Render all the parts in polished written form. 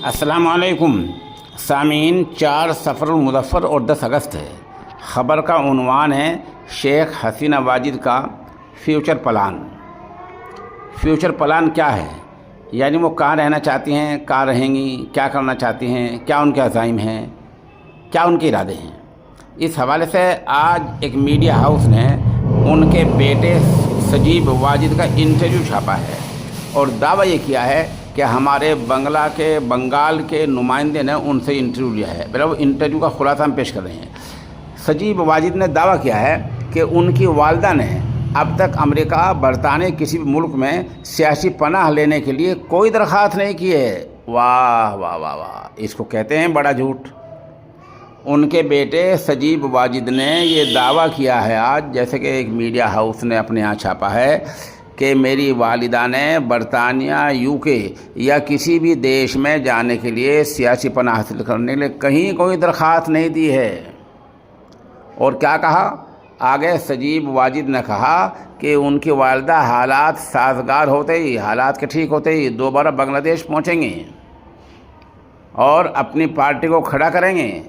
अस्सलाम वालेकुम सामीन। 4 सफ़रुल मुज़फ़्फ़र और 10 अगस्त है। ख़बर का उन्वान है शेख हसीना वाजिद का फ्यूचर प्लान। फ्यूचर प्लान क्या है, यानी वो कहाँ रहना चाहती हैं, कहाँ रहेंगी, क्या करना चाहती हैं, क्या उनके अज़ाइम हैं, क्या उनके इरादे हैं। इस हवाले से आज एक मीडिया हाउस ने उनके बेटे सजीब वाजिद का इंटरव्यू छापा है और दावा ये किया है कि हमारे बंगाल के नुमाइंदे ने उनसे इंटरव्यू लिया है। पहले वो इंटरव्यू का खुलासा हम पेश कर रहे हैं। सजीब वाजिद ने दावा किया है कि उनकी वालदा ने अब तक अमेरिका, बरतानिया, किसी भी मुल्क में सियासी पनाह लेने के लिए कोई दरख्वास्त नहीं की है। वाह वाह वाह वाह, इसको कहते हैं बड़ा झूठ। उनके बेटे सजीब वाजिद ने ये दावा किया है आज, जैसे कि एक मीडिया हाउस ने अपने यहाँ छापा है कि मेरी वालिदा ने बरतानिया, यूके या किसी भी देश में जाने के लिए, सियासी पनाह हासिल करने के लिए कहीं कोई दरख्वास्त नहीं दी है। और क्या कहा आगे, सजीब वाजिद ने कहा कि उनकी वालिदा हालात साजगार होते ही, हालात के ठीक होते ही दोबारा बांग्लादेश पहुंचेंगे और अपनी पार्टी को खड़ा करेंगे।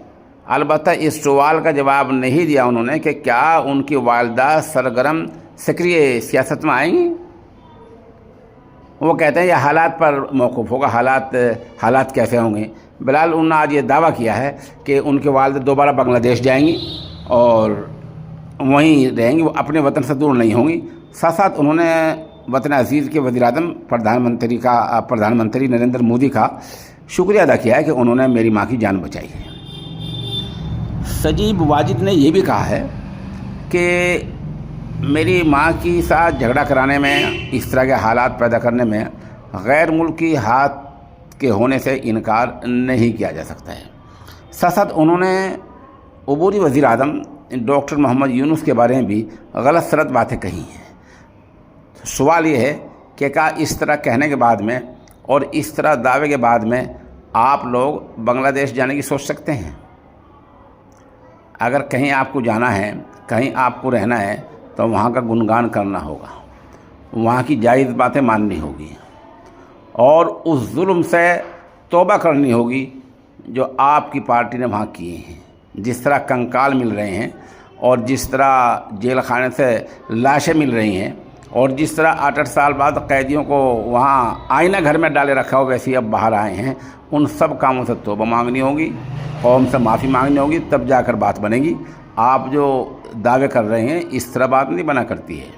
अलबत्ता इस सवाल का जवाब नहीं दिया उन्होंने कि क्या उनकी वालिदा सरगर्म सक्रिय सियासत में आएंगी। वो कहते हैं ये हालात पर मौकूफ़ होगा, हालात कैसे होंगे। बिलाल उन्होंने आज ये दावा किया है कि उनके वालिद दोबारा बांग्लादेश जाएंगी और वहीं रहेंगी, वो अपने वतन से दूर नहीं होंगी। साथ साथ उन्होंने वतन अजीज़ के वज़ीर-ए-आज़म प्रधानमंत्री नरेंद्र मोदी का शुक्रिया अदा किया है कि उन्होंने मेरी माँ की जान बचाई है। सजीब वाजिद ने यह भी कहा है कि मेरी माँ की साथ झगड़ा कराने में, इस तरह के हालात पैदा करने में गैर मुल्की हाथ के होने से इनकार नहीं किया जा सकता है। साथ साथ उन्होंने अबूरी वज़ीर-ए-आज़म डॉक्टर मोहम्मद यूनुस के बारे में भी गलत सलत बातें कही हैं। सवाल ये है कि क्या इस तरह कहने के बाद में और इस तरह दावे के बाद में आप लोग बांग्लादेश जाने की सोच सकते हैं? अगर कहीं आपको जाना है, कहीं आपको रहना है, तो वहाँ का गुणगान करना होगा, वहाँ की जायज़ बातें माननी होगी और उस जुल्म से तौबा करनी होगी जो आपकी पार्टी ने वहाँ किए हैं। जिस तरह कंकाल मिल रहे हैं और जिस तरह जेल खाने से लाशें मिल रही हैं और जिस तरह 8-8 साल बाद कैदियों को वहाँ आईना घर में डाले रखा हो, वैसे ही अब बाहर आए हैं। उन सब कामों से तौबा मांगनी होगी, कौम से माफ़ी मांगनी होगी, तब जाकर बात बनेगी। आप जो दावे कर रहे हैं इस तरह बात नहीं बना करती है।